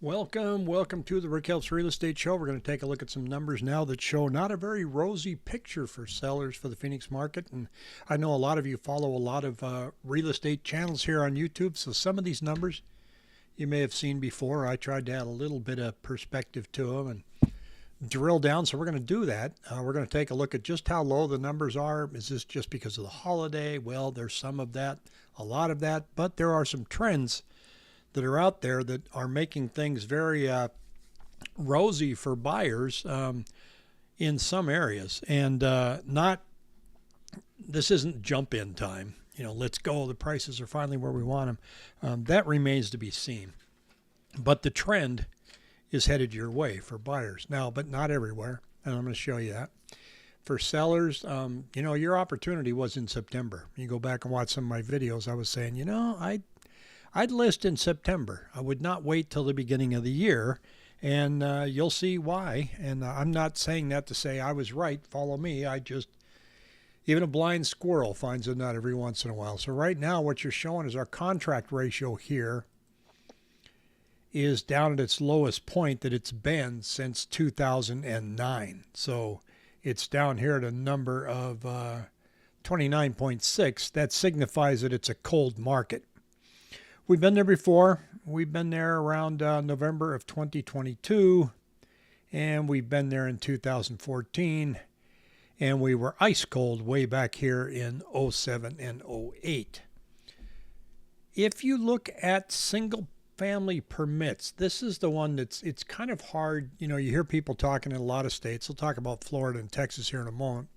Welcome to the Rick Helps Real Estate Show. We're going to take a look at some numbers now that show not a very rosy picture for sellers for the Phoenix market. And I know a lot of you follow a lot of real estate channels here on YouTube, so some of these numbers you may have seen before. I tried to add a little bit of perspective to them and drill down, so we're going to do that. We're going to take a look at just how low the numbers are. Is this just because of the holiday? Well, there's some of that, a lot of that, but there are some trends that are out there that are making things very rosy for buyers in some areas. And not, this isn't jump in time. You know, let's go. The prices are finally where we want them. That remains to be seen. But the trend is headed your way for buyers now, but not everywhere. And I'm going to show you that. For sellers, you know, your opportunity was in September. You go back and watch some of my videos. I was saying, you know, I'd list in September. I would not wait till the beginning of the year, and you'll see why. And I'm not saying that to say I was right. Follow me. Even a blind squirrel finds a nut every once in a while. So right now what you're showing is our contract ratio here is down at its lowest point that it's been since 2009. So it's down here at a number of 29.6. That signifies that it's a cold market. We've been there before. We've been there around November of 2022, and we've been there in 2014, and we were ice cold way back here in '07 and '08. If you look at single family permits, this is the one it's kind of hard. You know, you hear people talking in a lot of states. We'll talk about Florida and Texas here in a moment.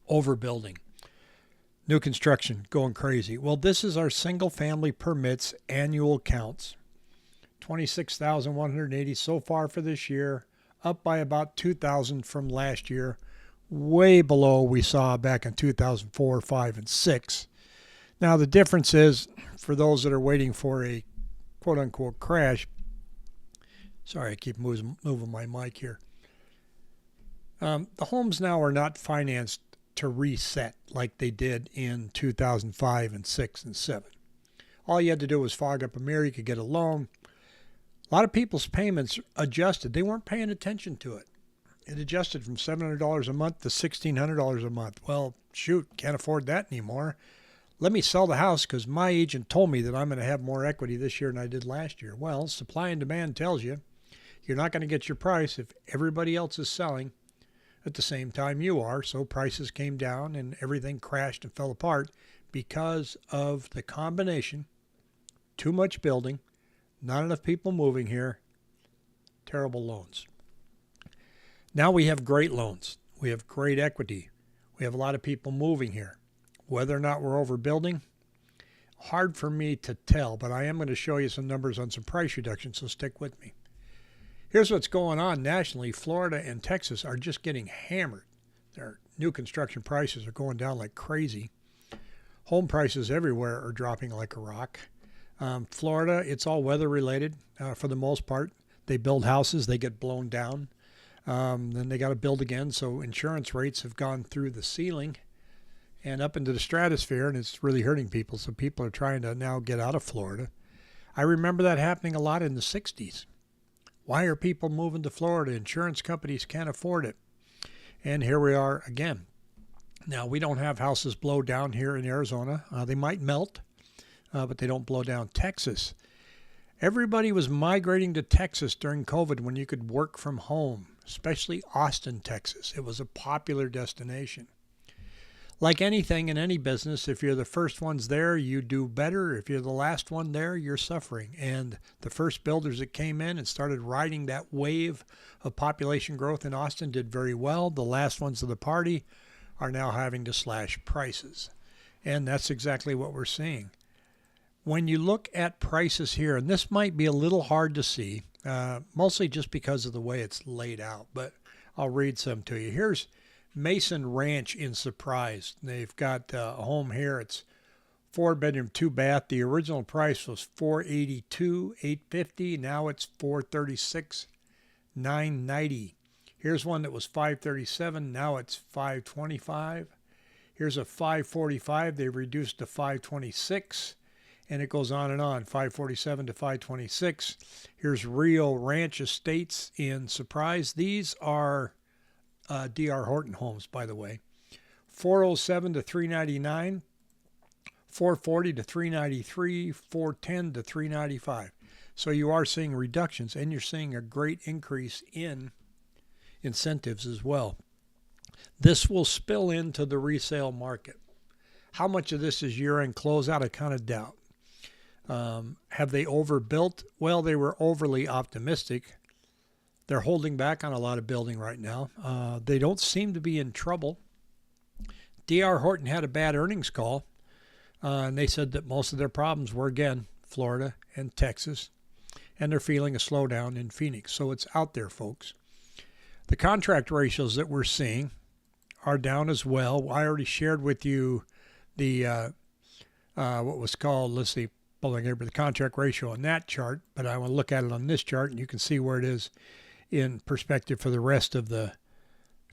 Overbuilding. New construction going crazy. Well, this is our single family permits annual counts. 26,180 so far for this year, up by about 2,000 from last year, way below we saw back in 2004, 5, and 6. Now the difference is, for those that are waiting for a quote-unquote crash, sorry, I keep moving my mic here. The homes now are not financed to reset like they did in 2005 and 6 and 7. All you had to do was fog up a mirror. You could get a loan. A lot of people's payments adjusted. They weren't paying attention to it. It adjusted from $700 a month to $1,600 a month. Well, shoot, can't afford that anymore. Let me sell the house because my agent told me that I'm going to have more equity this year than I did last year. Well, supply and demand tells you you're not going to get your price if everybody else is selling at the same time you are. So prices came down and everything crashed and fell apart because of the combination. Too much building, not enough people moving here, terrible loans. Now we have great loans. We have great equity. We have a lot of people moving here. Whether or not we're overbuilding, hard for me to tell, but I am going to show you some numbers on some price reductions, so stick with me. Here's what's going on nationally. Florida and Texas are just getting hammered. Their new construction prices are going down like crazy. Home prices everywhere are dropping like a rock. Florida, it's all weather related for the most part. They build houses, they get blown down. Then they got to build again, so insurance rates have gone through the ceiling and up into the stratosphere, and it's really hurting people. So people are trying to now get out of Florida. I remember that happening a lot in the 60s. Why are people moving to Florida? Insurance companies can't afford it. And here we are again. Now, we don't have houses blow down here in Arizona. They might melt, but they don't blow down. Texas. Everybody was migrating to Texas during COVID when you could work from home, especially Austin, Texas. It was a popular destination. Like anything in any business, if you're the first ones there, you do better. If you're the last one there, you're suffering. And the first builders that came in and started riding that wave of population growth in Austin did very well. The last ones of the party are now having to slash prices. And that's exactly what we're seeing. When you look at prices here, and this might be a little hard to see, mostly just because of the way it's laid out, but I'll read some to you. Here's Mason Ranch in Surprise. They've got a home here. It's 4-bedroom, 2-bath. The original price was $482,850. Now it's $436,990. Here's one that was $537. Now it's $525. Here's a $545. They reduced to $526. and it goes on and on. 547 to 526. Here's Rio Ranch Estates in Surprise. These are D.R. Horton homes, by the way. 407 to 399, 440 to 393, 410 to 395. So you are seeing reductions, and you're seeing a great increase in incentives as well. This will spill into the resale market. How much of this is year-end closeout? I kind of doubt. Have they overbuilt? Well, they were overly optimistic. They're holding back on a lot of building right now. They don't seem to be in trouble. D.R. Horton had a bad earnings call, and they said that most of their problems were, again, Florida and Texas, and they're feeling a slowdown in Phoenix. So it's out there, folks. The contract ratios that we're seeing are down as well. I already shared with you the what was called, let's see, pulling over the contract ratio on that chart, but I want to look at it on this chart, and you can see where it is in perspective for the rest of the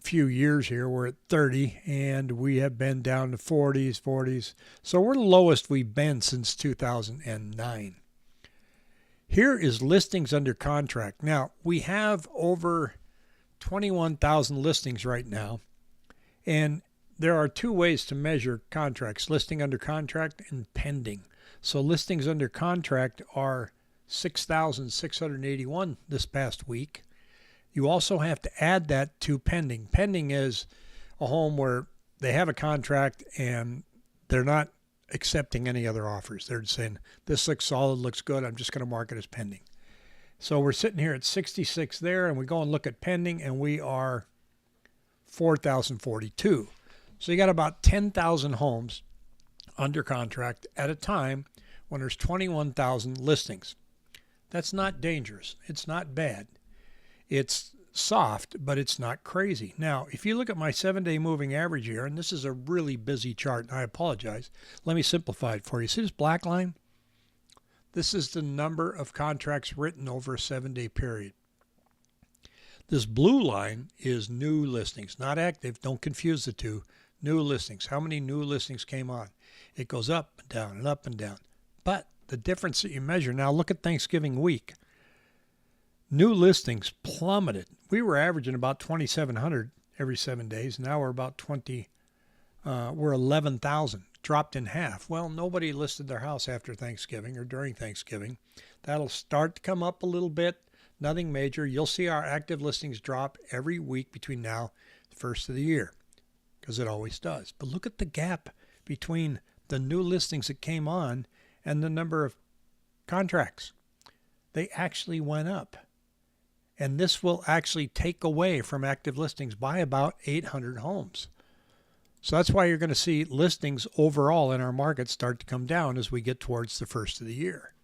few years here. We're at 30, and we have been down to 40s. So we're the lowest we've been since 2009. Here is listings under contract. Now, we have over 21,000 listings right now, and there are two ways to measure contracts: listing under contract and pending. So listings under contract are 6,681 this past week. You also have to add that to pending. Pending is a home where they have a contract and they're not accepting any other offers. They're just saying, this looks solid, looks good, I'm just going to mark it as pending. So we're sitting here at 66 there, and we go and look at pending, and we are 4,042. So you got about 10,000 homes under contract at a time when there's 21,000 listings. That's not dangerous. It's not bad. It's soft, but it's not crazy. Now, if you look at my 7-day moving average here, and this is a really busy chart, and I apologize. Let me simplify it for you. See this black line? This is the number of contracts written over a 7-day period. This blue line is new listings, not active. Don't confuse the two. New listings. How many new listings came on? It goes up and down and up and down. But the difference that you measure, now look at Thanksgiving week. New listings plummeted. We were averaging about 2,700 every 7 days. Now we're about we're 11,000, dropped in half. Well, nobody listed their house after Thanksgiving or during Thanksgiving. That'll start to come up a little bit. Nothing major. You'll see our active listings drop every week between now and the first of the year, because it always does. But look at the gap between the new listings that came on and the number of contracts. They actually went up. And this will actually take away from active listings by about 800 homes. So that's why you're going to see listings overall in our market start to come down as we get towards the first of the year.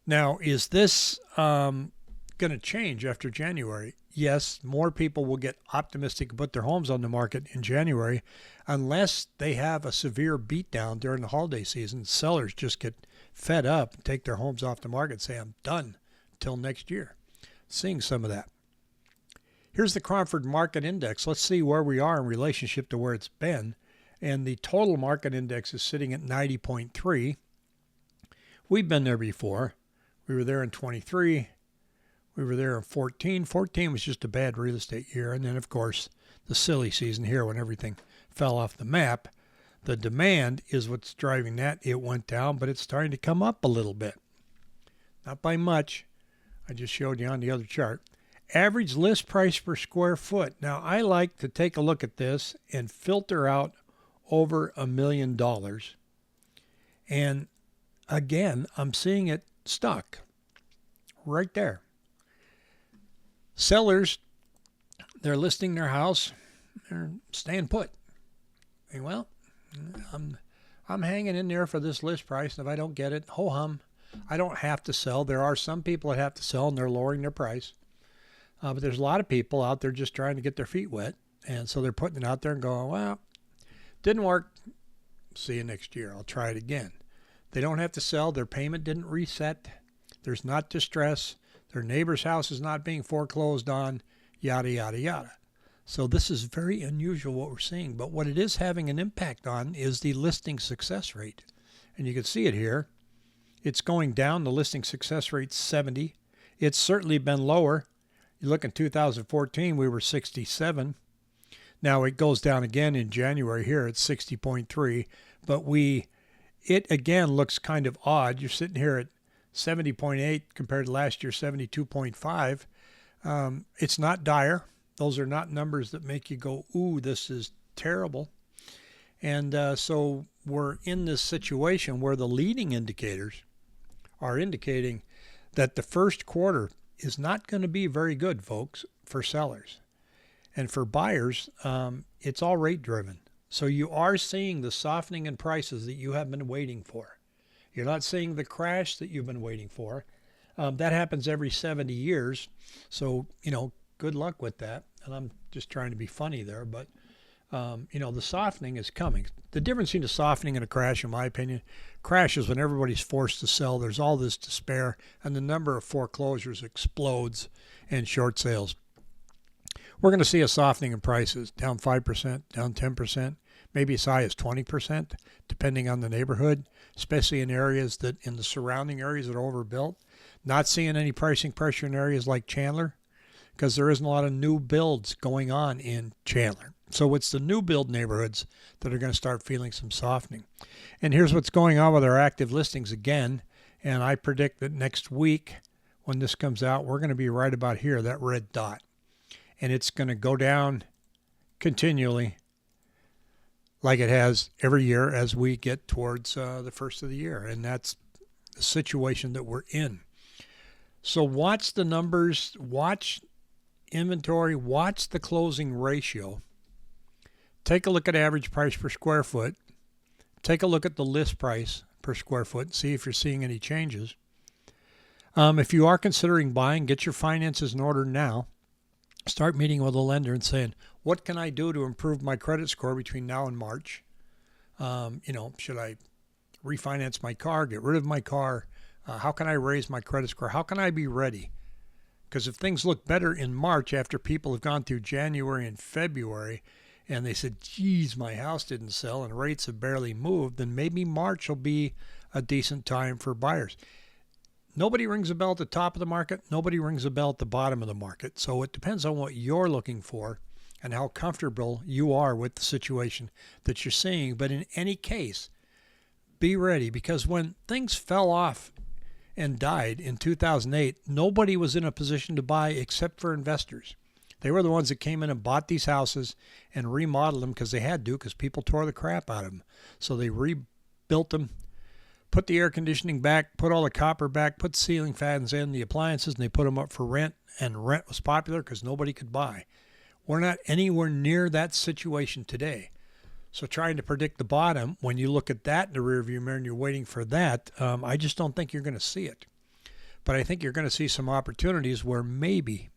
Now, is this going to change after January? Yes, more people will get optimistic and put their homes on the market in January, unless they have a severe beatdown during the holiday season. Sellers just get fed up and take their homes off the market and say, I'm done till next year. Seeing some of that. Here's the Cromford Market Index. Let's see where we are in relationship to where it's been. And the total market index is sitting at 90.3. We've been there before. We were there in 23. We were there in 14. 14 was just a bad real estate year. And then, of course, the silly season here when everything fell off the map. The demand is what's driving that. It went down, but it's starting to come up a little bit. Not by much. I just showed you on the other chart. Average list price per square foot. Now, I like to take a look at this and filter out over $1 million. And again, I'm seeing it stuck right there. Sellers, they're listing their house. They're staying put. And well, I'm hanging in there for this list price. And if I don't get it, ho-hum. I don't have to sell. There are some people that have to sell, and they're lowering their price. But there's a lot of people out there just trying to get their feet wet. And so they're putting it out there and going, well, didn't work. See you next year. I'll try it again. They don't have to sell. Their payment didn't reset. There's not distress. Their neighbor's house is not being foreclosed on, yada, yada, yada. So this is very unusual what we're seeing. But what it is having an impact on is the listing success rate. And you can see it here. It's going down. The listing success rate's 70. It's certainly been lower. You look in 2014, we were 67. Now it goes down again in January here at 60.3, but it again looks kind of odd. You're sitting here at 70.8 compared to last year 72.5. It's not dire. Those are not numbers that make you go, ooh, this is terrible. And so we're in this situation where the leading indicators are indicating that the first quarter is not going to be very good, folks, for sellers. And for buyers, it's all rate driven. So you are seeing the softening in prices that you have been waiting for. You're not seeing the crash that you've been waiting for. That happens every 70 years. So, good luck with that. And I'm just trying to be funny there. But, the softening is coming. The difference between a softening and a crash, in my opinion, crash is when everybody's forced to sell. There's all this despair, and the number of foreclosures explodes and short sales. We're going to see a softening in prices, down 5%, down 10%, maybe as high as 20%, depending on the neighborhood, especially in the surrounding areas that are overbuilt. Not seeing any pricing pressure in areas like Chandler because there isn't a lot of new builds going on in Chandler. So it's the new build neighborhoods that are going to start feeling some softening. And here's what's going on with our active listings again. And I predict that next week when this comes out, we're going to be right about here, that red dot. And it's going to go down continually like it has every year as we get towards the first of the year. And that's the situation that we're in. So watch the numbers, watch inventory, watch the closing ratio. Take a look at average price per square foot. Take a look at the list price per square foot and see if you're seeing any changes. If you are considering buying, get your finances in order now. Start meeting with a lender and saying, what can I do to improve my credit score between now and March? Should I refinance my car, get rid of my car? How can I raise my credit score? How can I be ready? Because if things look better in March after people have gone through January and February and they said, geez, my house didn't sell and rates have barely moved, then maybe March will be a decent time for buyers. Nobody rings a bell at the top of the market. Nobody rings a bell at the bottom of the market. So it depends on what you're looking for and how comfortable you are with the situation that you're seeing. But in any case, be ready, because when things fell off and died in 2008, nobody was in a position to buy except for investors. They were the ones that came in and bought these houses and remodeled them because they had to, because people tore the crap out of them. So they rebuilt them, put the air conditioning back, put all the copper back, put ceiling fans in, the appliances, and they put them up for rent, and rent was popular because nobody could buy. We're not anywhere near that situation today. So trying to predict the bottom, when you look at that in the rearview mirror and you're waiting for that, I just don't think you're going to see it. But I think you're going to see some opportunities where maybe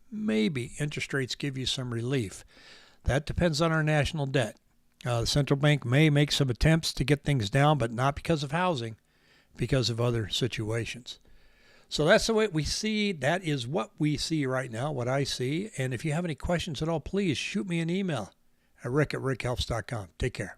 interest rates give you some relief. That depends on our national debt. The central bank may make some attempts to get things down, but not because of housing, because of other situations. So that's the way we see. That is what we see right now, what I see. And if you have any questions at all, please shoot me an email at rick@rickhelps.com. Take care.